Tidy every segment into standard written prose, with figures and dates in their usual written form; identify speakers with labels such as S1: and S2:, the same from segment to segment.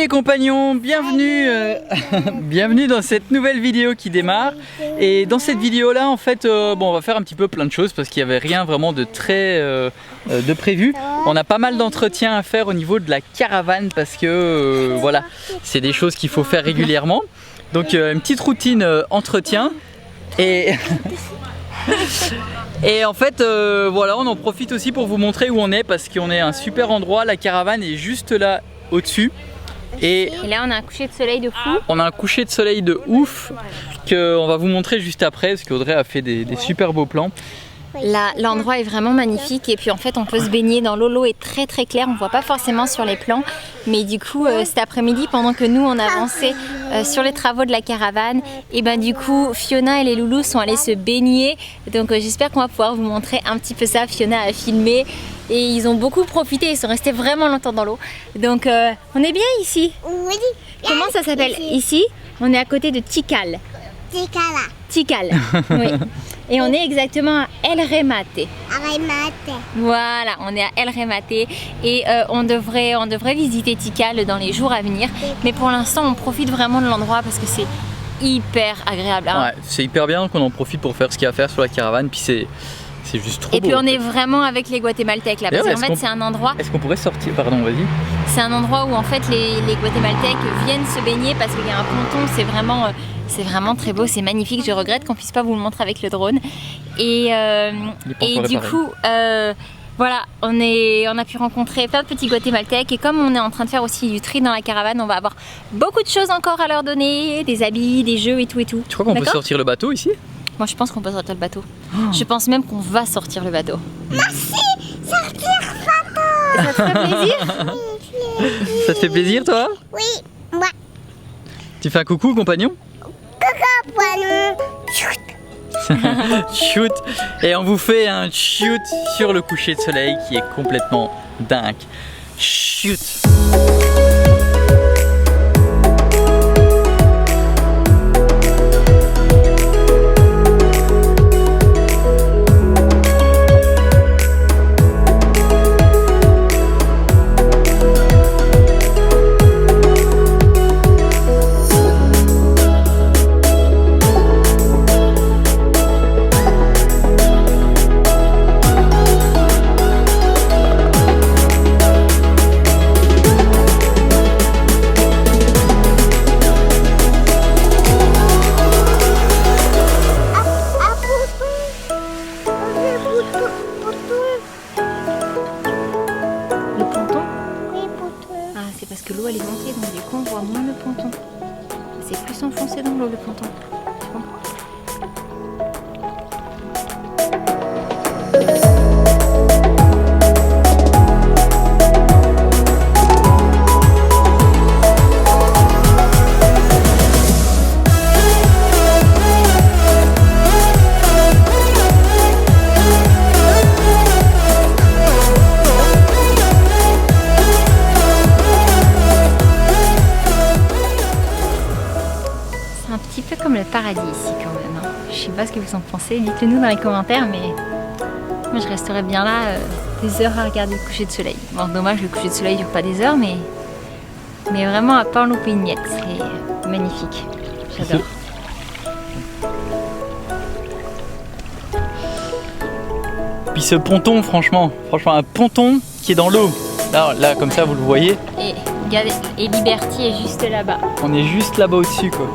S1: les compagnons, bienvenue, bienvenue dans cette nouvelle vidéo qui démarre. Et dans cette vidéo là en fait bon, on va faire un petit peu plein de choses parce qu'il n'y avait rien vraiment de très de prévu. On a pas mal d'entretiens à faire au niveau de la caravane parce que voilà, c'est des choses qu'il faut faire régulièrement. Donc une petite routine entretien et et en fait voilà, on en profite aussi pour vous montrer où on est parce qu'on est à un super endroit. La caravane est juste là au-dessus. Et
S2: là on a un coucher de soleil de fou.
S1: On a un coucher de soleil de ouf qu'on va vous montrer juste après parce qu'Audrey a fait des super beaux plans.
S2: L'endroit est vraiment magnifique et puis en fait on peut se baigner dans l'eau. L'eau est très très claire, on voit pas forcément sur les plans, mais du coup cet après-midi pendant que nous on avançait sur les travaux de la caravane, et ben du coup Fiona et les loulous sont allés se baigner, donc j'espère qu'on va pouvoir vous montrer un petit peu ça. Fiona a filmé et ils ont beaucoup profité, ils sont restés vraiment longtemps dans l'eau, donc on est bien ici.
S3: Oui.
S2: Comment ça s'appelle ici? On est à côté de Tikal. Tikal, oui. Et on est exactement à El Remate. Voilà, on est à El Remate et on devrait visiter Tikal dans les jours à venir. Mais pour l'instant, on profite vraiment de l'endroit parce que c'est hyper agréable. Hein.
S1: Ouais, c'est hyper bien qu'on en profite pour faire ce qu'il y a à faire sur la caravane. Puis c'est juste trop beau.
S2: Et puis on est vraiment avec les Guatémaltèques là. Parce qu'en fait, c'est un endroit.
S1: Est-ce qu'on pourrait sortir? Pardon, vas-y.
S2: C'est un endroit où en fait les Guatémaltèques viennent se baigner parce qu'il y a un ponton. C'est vraiment très beau, c'est magnifique. Je regrette qu'on puisse pas vous le montrer avec le drone. Et du coup, voilà, on a pu rencontrer plein de petits Guatémaltèques. Et comme on est en train de faire aussi du tri dans la caravane, on va avoir beaucoup de choses encore à leur donner, des habits, des jeux et tout et tout.
S1: Tu crois qu'on peut sortir le bateau ici?
S2: Moi, je pense qu'on peut sortir le bateau. Je pense même qu'on va sortir le bateau.
S3: Merci, sortir le bateau.
S2: Ça te fait plaisir?
S1: Ça te fait plaisir, toi?
S3: Oui, moi.
S1: Tu fais un coucou, compagnon?
S3: Coucou, poinou.
S1: Shoot. Et on vous fait un shoot sur le coucher de soleil qui est complètement dingue. Shoot.
S2: Parce que l'eau elle est montée, donc du coup on voit moins le ponton. C'est plus enfoncé dans l'eau le ponton. Tu comprends? Comme le paradis ici quand même. Hein. Je sais pas ce que vous en pensez, dites-le nous dans les commentaires, mais moi je resterais bien là des heures à regarder le coucher de soleil. Bon, dommage, le coucher de soleil dure pas des heures, mais vraiment à pas en louper une miette, c'est magnifique. J'adore.
S1: Puis ce ponton, franchement un ponton qui est dans l'eau. Là, comme ça, vous le voyez.
S2: Et regardez, et Liberty est juste là-bas.
S1: On est juste là-bas au-dessus, quoi.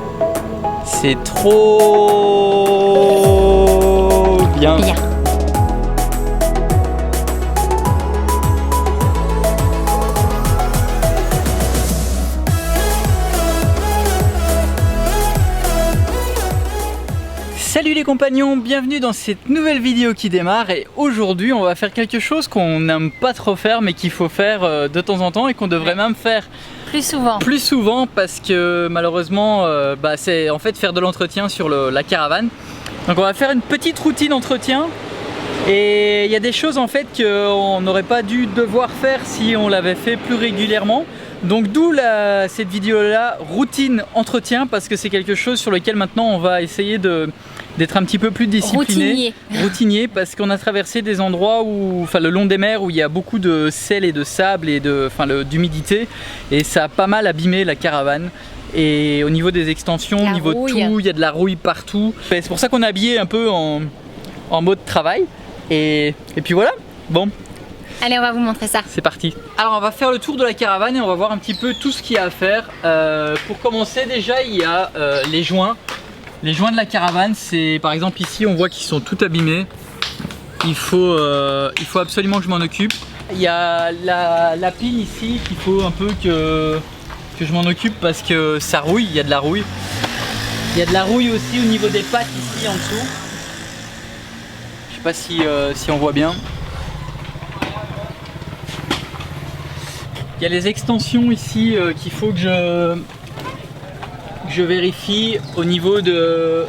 S1: C'est trop bien. Salut les compagnons, bienvenue dans cette nouvelle vidéo qui démarre. Et aujourd'hui on va faire quelque chose qu'on n'aime pas trop faire mais qu'il faut faire de temps en temps et qu'on devrait même faire plus souvent parce que malheureusement c'est en fait faire de l'entretien sur la caravane. Donc on va faire une petite routine d'entretien et il y a des choses en fait qu'on n'aurait pas dû devoir faire si on l'avait fait plus régulièrement. Donc d'où cette vidéo là, routine entretien, parce que c'est quelque chose sur lequel maintenant on va essayer de d'être un petit peu plus discipliné, routinier, parce qu'on a traversé des endroits où, enfin le long des mers où il y a beaucoup de sel et de sable et d'humidité, et ça a pas mal abîmé la caravane. Et au niveau des extensions, au niveau de tout, il y a de la rouille partout. C'est pour ça qu'on est habillé un peu en mode travail. Et puis voilà, bon.
S2: Allez, on va vous montrer ça.
S1: C'est parti. Alors on va faire le tour de la caravane et on va voir un petit peu tout ce qu'il y a à faire. Pour commencer déjà, il y a les joints. Les joints de la caravane, c'est par exemple ici, on voit qu'ils sont tout abîmés. Il faut absolument que je m'en occupe. Il y a la pile ici qu'il faut un peu que je m'en occupe parce que ça rouille, il y a de la rouille. Il y a de la rouille aussi au niveau des pattes ici en dessous. Je sais pas si on voit bien. Il y a les extensions ici qu'il faut que je vérifie au niveau de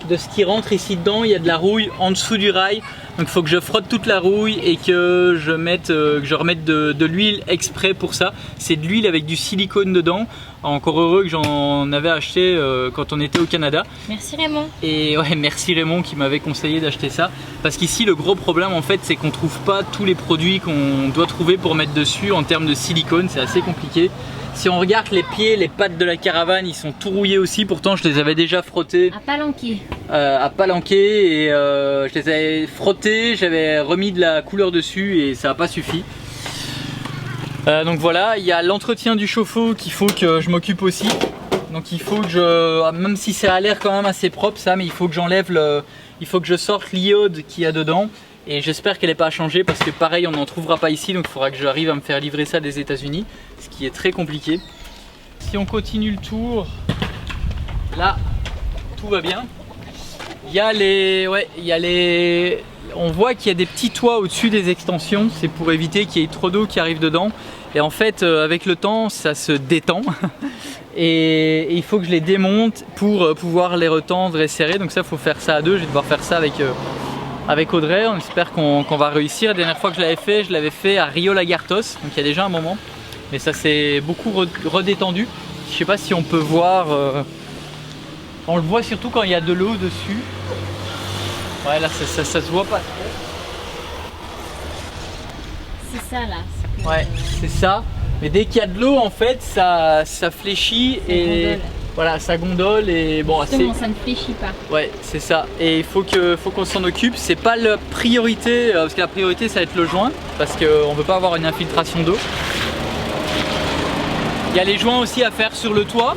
S1: ce qui rentre ici dedans. Il y a de la rouille en dessous du rail. Donc il faut que je frotte toute la rouille et que je remette de l'huile exprès pour ça. C'est de l'huile avec du silicone dedans. Encore heureux que j'en avais acheté quand on était au Canada.
S2: Merci Raymond.
S1: Et ouais, merci Raymond qui m'avait conseillé d'acheter ça. Parce qu'ici le gros problème en fait c'est qu'on trouve pas tous les produits qu'on doit trouver pour mettre dessus en termes de silicone. C'est assez compliqué. Si on regarde les pieds, les pattes de la caravane, ils sont tout rouillés aussi. Pourtant, je les avais déjà frottés.
S2: À palanquer.
S1: À palanquer et je les avais frottés, j'avais remis de la couleur dessus et ça n'a pas suffi. Donc voilà, il y a l'entretien du chauffe-eau qu'il faut que je m'occupe aussi. Donc il faut que même si ça a l'air quand même assez propre ça, mais il faut que il faut que je sorte l'iode qu'il y a dedans. Et j'espère qu'elle n'est pas à changer parce que pareil on n'en trouvera pas ici, donc il faudra que j'arrive à me faire livrer ça des États-Unis, ce qui est très compliqué. Si on continue le tour, là tout va bien. Il y a on voit qu'il y a des petits toits au-dessus des extensions, c'est pour éviter qu'il y ait trop d'eau qui arrive dedans. Et en fait avec le temps ça se détend et il faut que je les démonte pour pouvoir les retendre et serrer. Donc ça il faut faire ça à deux, je vais devoir faire ça avec Audrey. On espère qu'on va réussir. La dernière fois que je l'avais fait à Rio Lagartos, donc il y a déjà un moment. Mais ça s'est beaucoup redétendu. Je sais pas si on peut voir. On le voit surtout quand il y a de l'eau dessus. Ouais, là ça se voit pas trop.
S2: C'est ça là.
S1: Ouais, c'est ça. Mais dès qu'il y a de l'eau, en fait, ça fléchit et voilà, ça gondole et bon.
S2: Justement, ça ne fléchit pas.
S1: Ouais, c'est ça. Et il faut qu'on s'en occupe. C'est pas la priorité parce que la priorité ça va être le joint parce qu'on veut pas avoir une infiltration d'eau. Il y a les joints aussi à faire sur le toit.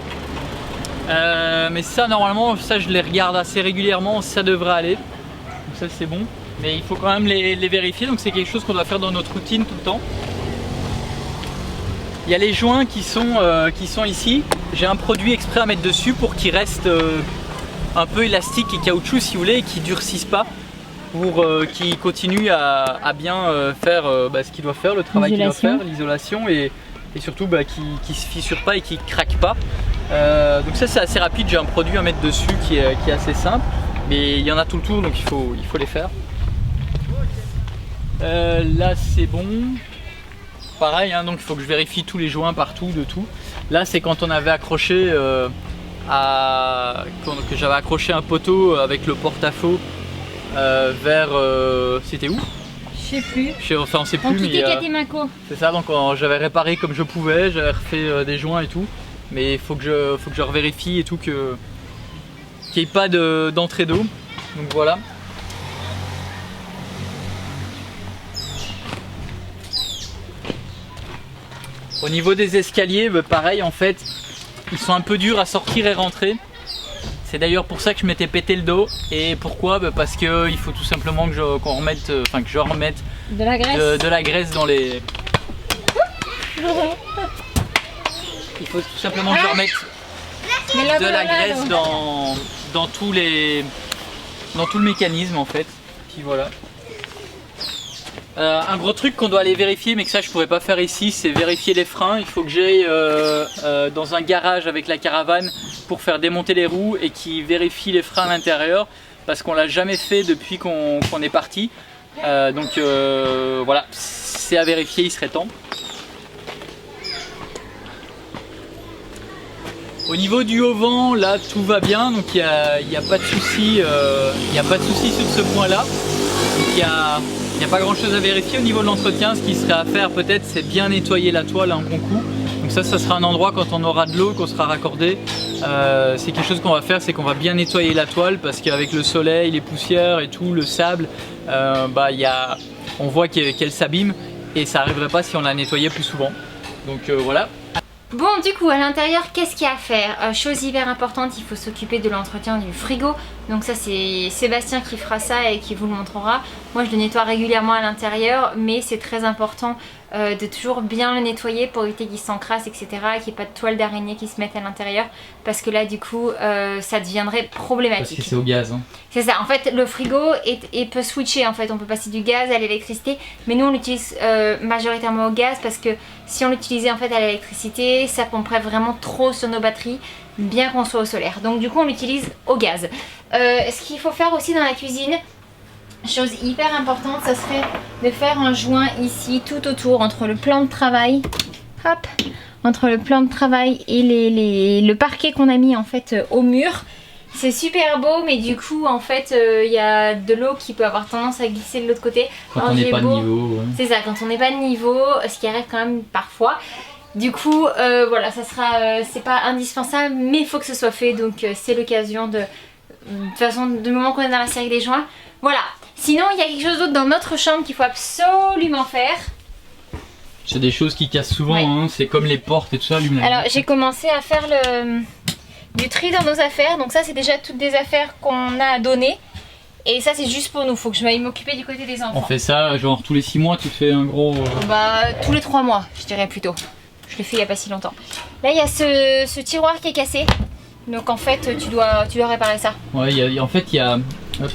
S1: Mais ça normalement, ça je les regarde assez régulièrement, ça devrait aller. Donc ça c'est bon. Mais il faut quand même les vérifier. Donc c'est quelque chose qu'on doit faire dans notre routine tout le temps. Il y a les joints qui sont ici. J'ai un produit exprès à mettre dessus pour qu'ils restent un peu élastiques et caoutchouc si vous voulez, et qu'ils ne durcissent pas, pour qu'ils continuent à bien faire ce qu'ils doivent faire, le travail qu'ils doivent faire, l'isolation et surtout qu'ils ne se fissurent pas et qu'ils ne craquent pas. Donc ça c'est assez rapide, j'ai un produit à mettre dessus qui est assez simple, mais il y en a tout le tour donc il faut les faire. Là c'est bon. Pareil, hein, donc il faut que je vérifie tous les joints partout, de tout. Là c'est quand on avait accroché que j'avais accroché un poteau avec le porte-à-faux vers c'était où?
S2: Je sais plus.
S1: Enfin on sait plus, mais c'est ça, donc j'avais réparé comme je pouvais, j'avais refait des joints et tout. Mais il faut que je revérifie et tout, qu'il n'y ait pas d'entrée d'eau. Donc voilà. Au niveau des escaliers, pareil en fait, ils sont un peu durs à sortir et rentrer. C'est d'ailleurs pour ça que je m'étais pété le dos. Et pourquoi? Parce qu'il faut tout simplement que je remette de la graisse dans les... Il faut tout simplement que je remette de la graisse dans tout le mécanisme en fait. Puis voilà. Un gros truc qu'on doit aller vérifier, mais que ça je pourrais pas faire ici, c'est vérifier les freins. Il faut que j'aille dans un garage avec la caravane pour faire démonter les roues et qui vérifie les freins à l'intérieur, parce qu'on l'a jamais fait depuis qu'on est parti. Donc voilà, c'est à vérifier, il serait temps. Au niveau du haut-vent, là tout va bien, donc il n'y a pas de souci, sur ce point-là. Il n'y a pas grand-chose à vérifier. Au niveau de l'entretien, ce qui serait à faire peut-être, c'est bien nettoyer la toile un bon coup. Donc ça sera un endroit quand on aura de l'eau, qu'on sera raccordé. C'est quelque chose qu'on va faire, c'est qu'on va bien nettoyer la toile parce qu'avec le soleil, les poussières et tout, le sable, on voit qu'elle s'abîme et ça n'arriverait pas si on la nettoyait plus souvent. Donc voilà.
S2: Bon, du coup, à l'intérieur, qu'est-ce qu'il y a à faire? Chose hyper importante, il faut s'occuper de l'entretien du frigo. Donc ça, c'est Sébastien qui fera ça et qui vous le montrera. Moi, je le nettoie régulièrement à l'intérieur, mais c'est très important de toujours bien le nettoyer pour éviter qu'il s'encrasse, etc. Et qu'il n'y ait pas de toile d'araignée qui se mette à l'intérieur. Parce que là, du coup, ça deviendrait problématique.
S1: Parce que c'est au gaz. Hein.
S2: C'est ça. En fait, le frigo peut switcher. En fait, on peut passer du gaz à l'électricité. Mais nous, on l'utilise majoritairement au gaz parce que si on l'utilisait en fait à l'électricité, ça pomperait vraiment trop sur nos batteries, bien qu'on soit au solaire. Donc du coup, on l'utilise au gaz. Ce qu'il faut faire aussi dans la cuisine, chose hyper importante, ça serait de faire un joint ici tout autour entre le plan de travail, hop, entre le plan de travail et le parquet qu'on a mis en fait au mur. C'est super beau, mais du coup en fait il y a de l'eau qui peut avoir tendance à glisser de l'autre côté.
S1: Quand on n'est pas de niveau. Ouais.
S2: C'est ça, quand on n'est pas de niveau, ce qui arrive quand même parfois. Du coup voilà, ça sera, c'est pas indispensable, mais il faut que ce soit fait, donc c'est l'occasion de toute façon, du moment qu'on est dans la série des joints. Voilà. Sinon, il y a quelque chose d'autre dans notre chambre qu'il faut absolument faire.
S1: C'est des choses qui cassent souvent, ouais. Hein, c'est comme les portes et tout ça.
S2: Alors, j'ai commencé à faire du tri dans nos affaires. Donc ça, c'est déjà toutes des affaires qu'on a à donner. Et ça, c'est juste pour nous. Faut que je m'aille m'occuper du côté des enfants.
S1: On fait ça, genre tous les 6 mois, tu fais un gros...
S2: Bah, tous les 3 mois, je dirais plutôt. Je l'ai fait il n'y a pas si longtemps. Là, il y a ce tiroir qui est cassé. Donc en fait, tu dois réparer ça. Ouais,
S1: en fait, il y a... Hop.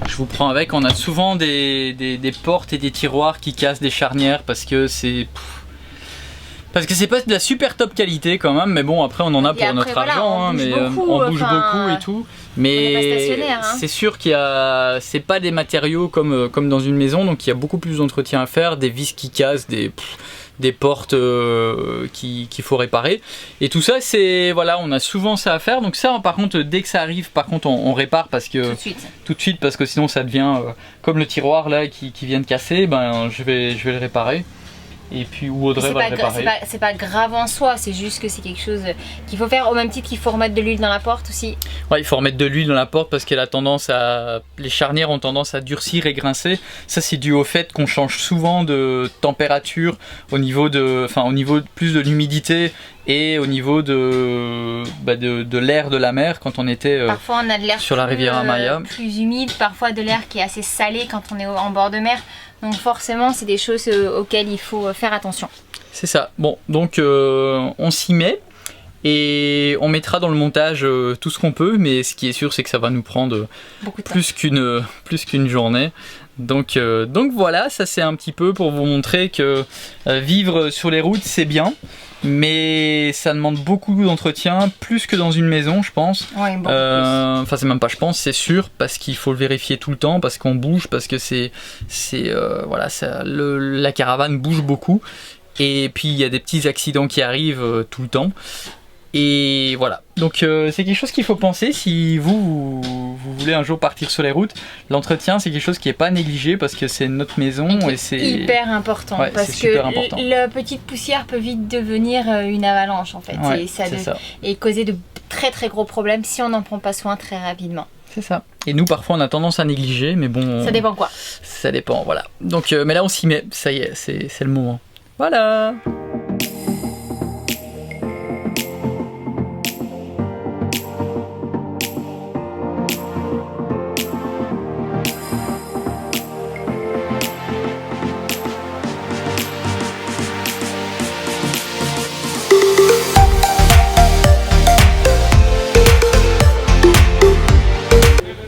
S1: Je vous prends avec, on a souvent des portes et des tiroirs qui cassent des charnières parce que c'est... Parce que c'est pas de la super top qualité quand même, mais bon après on en a pour notre argent, hein, mais on bouge beaucoup et tout. Mais c'est sûr qu'il y a, c'est pas des matériaux comme dans une maison, donc il y a beaucoup plus d'entretien à faire, des vis qui cassent, des portes qu'il faut réparer. Et tout ça, c'est voilà, on a souvent ça à faire. Donc ça, par contre, dès que ça arrive, par contre, on répare parce que tout de suite, parce que sinon ça devient comme le tiroir là qui vient de casser. Ben je vais le réparer. Et puis ou Audrey va le réparer.
S2: C'est pas grave en soi, c'est juste que c'est quelque chose qu'il faut faire au même titre qu'il faut remettre de l'huile dans la porte aussi.
S1: Ouais, il faut remettre de l'huile dans la porte parce qu'elle a tendance à... Les charnières ont tendance à durcir et grincer. Ça c'est dû au fait qu'on change souvent de température au niveau plus de l'humidité et au niveau de l'air de la mer quand on était
S2: parfois on a de l'air
S1: sur la riviera Maya.
S2: Plus humide, parfois de l'air qui est assez salé quand on est en bord de mer. Donc forcément, c'est des choses auxquelles il faut faire attention. C'est
S1: ça. Bon, donc on s'y met et on mettra dans le montage tout ce qu'on peut, mais ce qui est sûr, c'est que ça va nous prendre plus qu'une journée. Donc voilà, ça c'est un petit peu pour vous montrer que vivre sur les routes, c'est bien. Mais ça demande beaucoup d'entretien, plus que dans une maison, je pense.
S2: Ouais,
S1: enfin, c'est même pas, je pense, c'est sûr, parce qu'il faut le vérifier tout le temps, parce qu'on bouge, parce que voilà, la caravane bouge beaucoup. Et puis il y a des petits accidents qui arrivent tout le temps. Et voilà, donc c'est quelque chose qu'il faut penser si vous voulez un jour partir sur les routes. L'entretien, c'est quelque chose qui n'est pas négligé parce que c'est notre maison et c'est
S2: hyper important, ouais, parce que la petite poussière peut vite devenir une avalanche en fait,
S1: ouais,
S2: et causer de très très gros problèmes si on n'en prend pas soin très rapidement.
S1: C'est ça. Et nous parfois on a tendance à négliger, mais bon...
S2: Ça dépend quoi.
S1: Ça dépend, voilà. Donc mais là on s'y met, ça y est, c'est le moment. Voilà.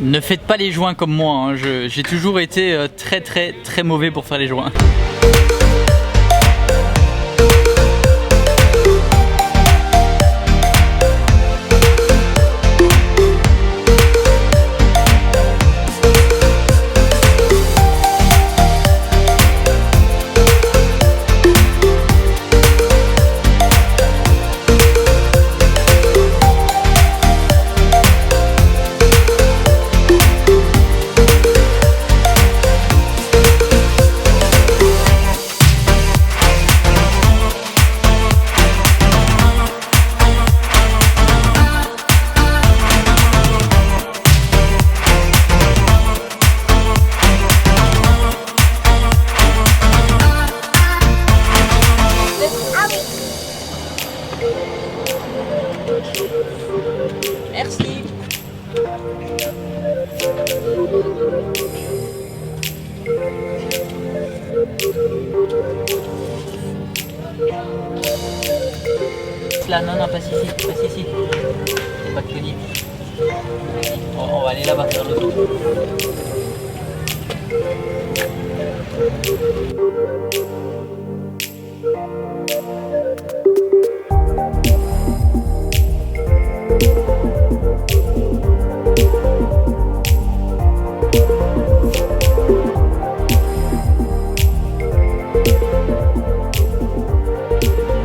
S1: Ne faites pas les joints comme moi, hein. J'ai toujours été très mauvais pour faire les joints. là, non, non, passe ici, passe ici. Pas de cogner. On va aller là-bas vers l'autre.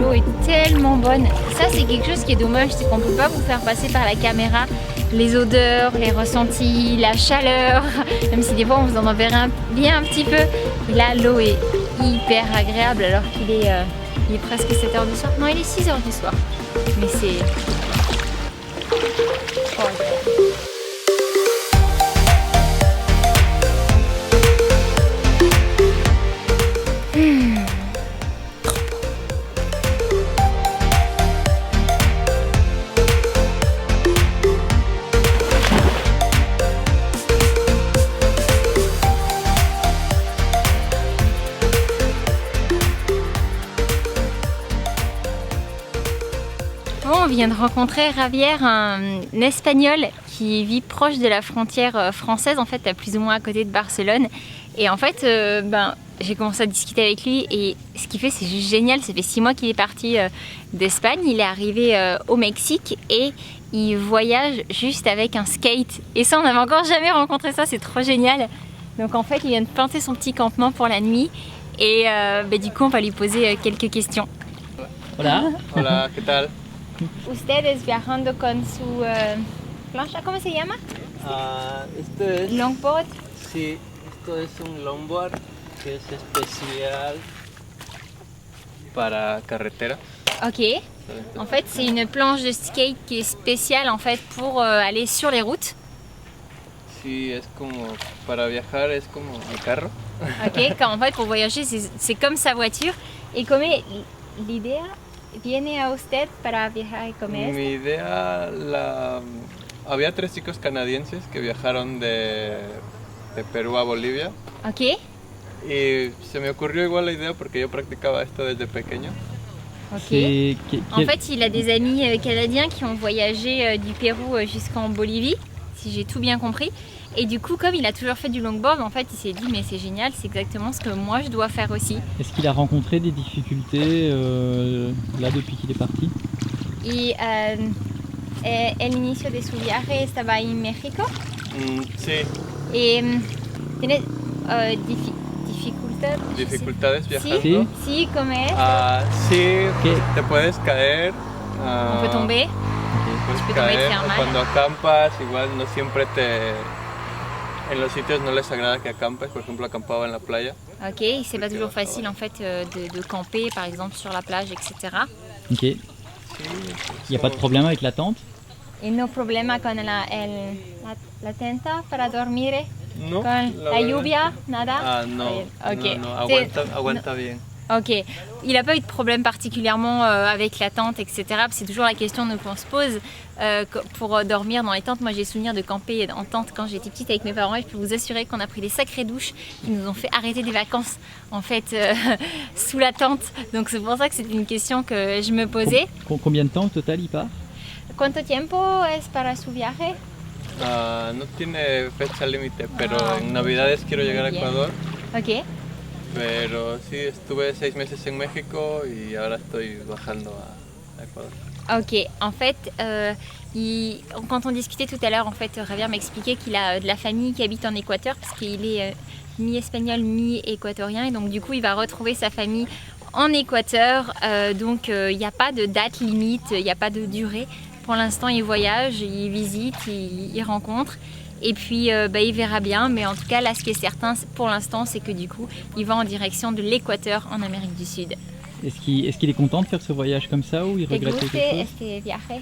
S2: L'eau est tellement bonne. Ça, c'est quelque chose qui est dommage, c'est qu'on ne peut pas vous faire passer par la caméra les odeurs, les ressentis, la chaleur, même si des fois on vous en enverrait bien un petit peu. Et là, l'eau est hyper agréable alors qu'il est, il est presque 7 h du soir. Non, il est 6 h du soir. Mais c'est... Oh, on vient de rencontrer Javier, un Espagnol qui vit proche de la frontière française, en fait, plus ou moins à côté de Barcelone. Et en fait, j'ai commencé à discuter avec lui et ce qu'il fait, c'est juste génial. Ça fait 6 mois qu'il est parti d'Espagne. Il est arrivé au Mexique et il voyage juste avec un skate. Et ça, on n'avait encore jamais rencontré ça, c'est trop génial. Donc en fait, il vient de planter son petit campement pour la nuit et du coup, on va lui poser quelques questions.
S1: Hola.
S4: Hola, ¿qué tal?
S2: Ustedes viajando con su plancha, ¿cómo se llama?
S4: Esto es,
S2: Longboard.
S4: sí, esto es un longboard que es especial para carretera.
S2: Ok. En fait, c'est une planche de skate qui est spéciale en fait pour aller sur les routes.
S4: Sí, es como para viajar, es como mi carro.
S2: Ok. Quand, en fait, pour voyager, c'est comme sa voiture. Et comme l'idée viene a usted para viajar como es.
S4: Mi idea, había 3 chicos canadienses que viajaron de Perú a Bolivia
S2: Ok.
S4: y se me ocurrió igual la idea porque yo practicaba esto desde pequeño.
S2: Ok. En fait, il a des amis canadiens qui ont voyagé du Pérou jusqu'en Bolivie, si j'ai tout bien compris. Et du coup, comme il a toujours fait du longboard, en fait, il s'est dit mais c'est génial, c'est exactement ce que moi je dois faire aussi.
S1: Est-ce qu'il a rencontré des difficultés là depuis qu'il est parti?
S2: Y el inicio de su viaje estaba en México.
S4: Sí,
S2: Y ¿tienes dificultades?
S4: dificultades
S2: Sí,
S4: viajando.
S2: sí, ¿cómo es?
S4: Sí,
S1: ¿Qué?
S4: te puedes caer.
S2: On peut tomber.
S4: Puedes
S2: peux tomber y te
S4: caer,
S2: faire
S4: o
S2: mal.
S4: cuando acampas, igual no siempre en los sitios no les agrada que acampes, por ejemplo acampaba en la playa.
S2: Ok, c'est pas toujours facile en fait de camper par exemple sur la plage, etc.
S1: Ok. Il n'y a pas de problème avec la tente?
S2: Y no problema con la tenta para dormir,
S4: No,
S2: con la
S4: verdad.
S2: lluvia, nada.
S4: Ah, no,
S2: Ok.
S4: no,
S2: C'est-
S4: aguanta bien.
S2: Ok, il n'a pas eu de problème particulièrement avec la tente, etc. C'est toujours la question qu'on se pose pour dormir dans les tentes. Moi j'ai souvenir de camper en tente quand j'étais petite avec mes parents et je peux vous assurer qu'on a pris des sacrées douches qui nous ont fait arrêter des vacances en fait sous la tente. Donc c'est pour ça que c'est une question que je me posais.
S1: Combien de temps au total il part?
S2: ¿Cuánto tiempo es para su viaje?
S4: No tiene fecha límite, pero
S2: Ah,
S4: en Navidades quiero llegar a
S2: bien.
S4: Ecuador.
S2: Ok.
S4: Pero sí, estuve 6 meses en México y ahora estoy bajando a Ecuador.
S2: Ok, en fait, quand on discutait tout à l'heure, en fait, Javier m'expliquait qu'il a de la famille qui habite en Équateur parce qu'il est mi-espagnol, mi-équatorien et donc du coup il va retrouver sa famille en Équateur. Donc il n'y a pas de date limite, il n'y a pas de durée. Pour l'instant, il voyage, il visite, il rencontre. Et puis il verra bien, mais en tout cas là ce qui est certain pour l'instant c'est que du coup il va en direction de l'Équateur en Amérique du Sud.
S1: Est-ce qu'il est content de faire ce voyage comme ça ou il
S2: ¿Te
S1: regrette
S2: gusta
S1: quelque chose?
S2: este viaje?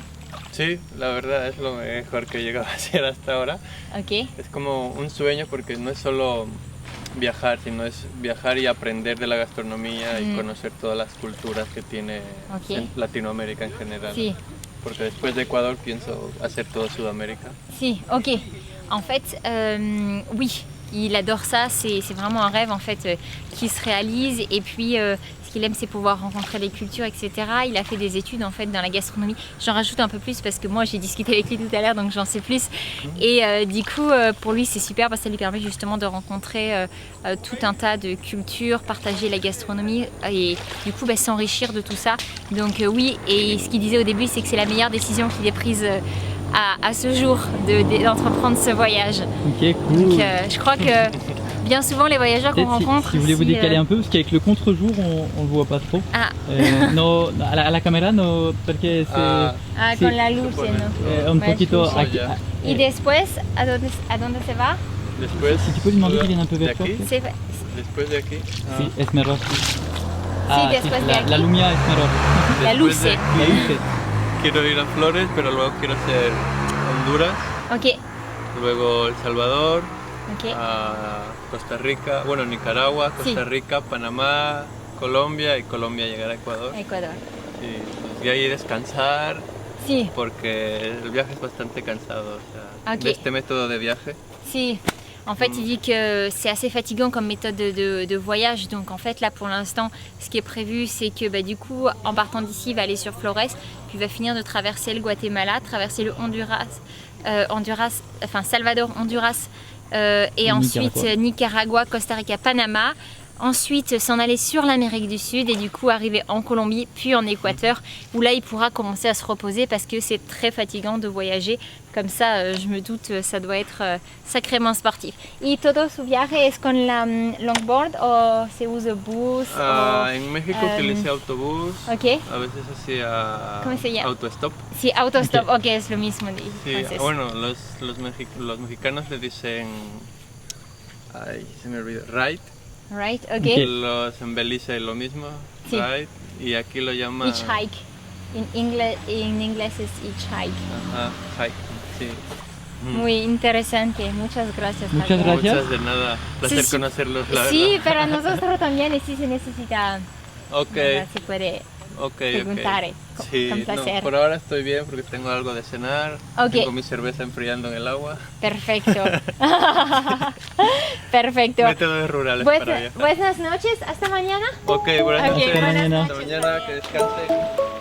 S4: Sí, la verdad es lo mejor que he llegado a hacer hasta ahora.
S2: Ok.
S4: Es como un sueño porque no es solo viajar, sino es viajar y aprender de la gastronomía y conocer todas las culturas que tiene
S2: Ok.
S4: Latinoamérica en general.
S2: Si.
S4: Porque después de Ecuador pienso hacer todo Sudamérica.
S2: Si, ok. En fait, oui, il adore ça, c'est vraiment un rêve en fait qui se réalise. Et puis, ce qui qu'il aime, c'est pouvoir rencontrer les cultures, etc. Il a fait des études en fait dans la gastronomie. J'en rajoute un peu plus parce que moi j'ai discuté avec lui tout à l'heure, donc j'en sais plus. Et du coup, pour lui c'est super, ça lui permet justement de rencontrer tout un tas de cultures, partager la gastronomie et du coup s'enrichir de tout ça. Donc oui, et ce qu'il disait au début, c'est que c'est la meilleure décision qu'il ait prise à ce jour d'entreprendre ce voyage.
S1: Ok, cool.
S2: Donc je crois que bien souvent les voyageurs qu'on rencontre...
S1: Si vous voulez vous décaler un peu, parce qu'avec le contre-jour on le voit pas trop.
S2: Ah.
S1: No, a la caméra no, porque
S2: con la luz, ¿no?
S1: un poquito aquí.
S2: Y después, ¿a dónde se va?
S4: Después,
S1: si tu peux lui demander qu'il vienne un peu vers toi.
S4: Después de aquí.
S1: Sí, es mejor.
S2: Sí, después de aquí.
S1: La lumia es mejor.
S2: La luce.
S1: La luce.
S4: Quiero ir a Flores, pero luego quiero hacer Honduras,
S2: Ok.
S4: luego El Salvador,
S2: Ok.
S4: a Costa Rica, bueno, Nicaragua, Costa Rica, Panamá, Colombia y Colombia llegar a Ecuador.
S2: Ecuador.
S4: Y ahí descansar,
S2: Sí.
S4: porque el viaje es bastante cansado, o sea,
S2: Ok.
S4: de este método de viaje.
S2: Si. En fait, il dit que c'est assez fatigant comme méthode de voyage. Donc, en fait, là, pour l'instant, ce qui est prévu, c'est que du coup, en partant d'ici, il va aller sur Flores, puis il va finir de traverser le Guatemala, traverser le Salvador, Honduras, et ensuite Nicaragua, Costa Rica, Panama. Ensuite, s'en aller sur l'Amérique du Sud et du coup arriver en Colombie, puis en Équateur, où là, il pourra commencer à se reposer parce que c'est très fatigant de voyager. Comme ça, je me doute, ça doit être sacrément sportif. ¿Y todo su viaje es con la longboard o se usa bus?
S4: En México utilicé autobús,
S2: Ok.
S4: a veces hacía
S2: ¿Cómo se llama?
S4: autostop.
S2: Sí, autostop, ok, es lo mismo.
S4: Sí,
S2: Entonces.
S4: bueno, los mexicanos le dicen, ay, se me olvidó, ride.
S2: Right, ok.
S4: Los en Belice lo mismo,
S2: Sí.
S4: ride, y aquí lo llaman...
S2: Hitchhike. En inglés es hitchhike.
S4: Ajá, hike, sí.
S2: Muy interesante, muchas gracias.
S1: Muchas
S2: Javier.
S1: gracias.
S4: Muchas de nada, placer
S2: Sí,
S4: conocerlos, la
S2: Sí,
S4: verdad.
S2: pero a nosotros también y sí se necesita,
S4: Ok,
S2: ¿verdad? Se puede
S4: ok,
S2: preguntar
S4: Sí,
S2: con
S4: no,
S2: placer.
S4: por ahora estoy bien porque tengo algo de cenar,
S2: Ok.
S4: tengo mi cerveza enfriando en el agua.
S2: Perfecto. Perfecto.
S4: Métodos rurales para viajar.
S2: Buenas noches, hasta mañana.
S4: Ok, buenas
S2: Ok,
S4: noches.
S2: buenas
S1: noches.
S4: Hasta mañana, que descanse.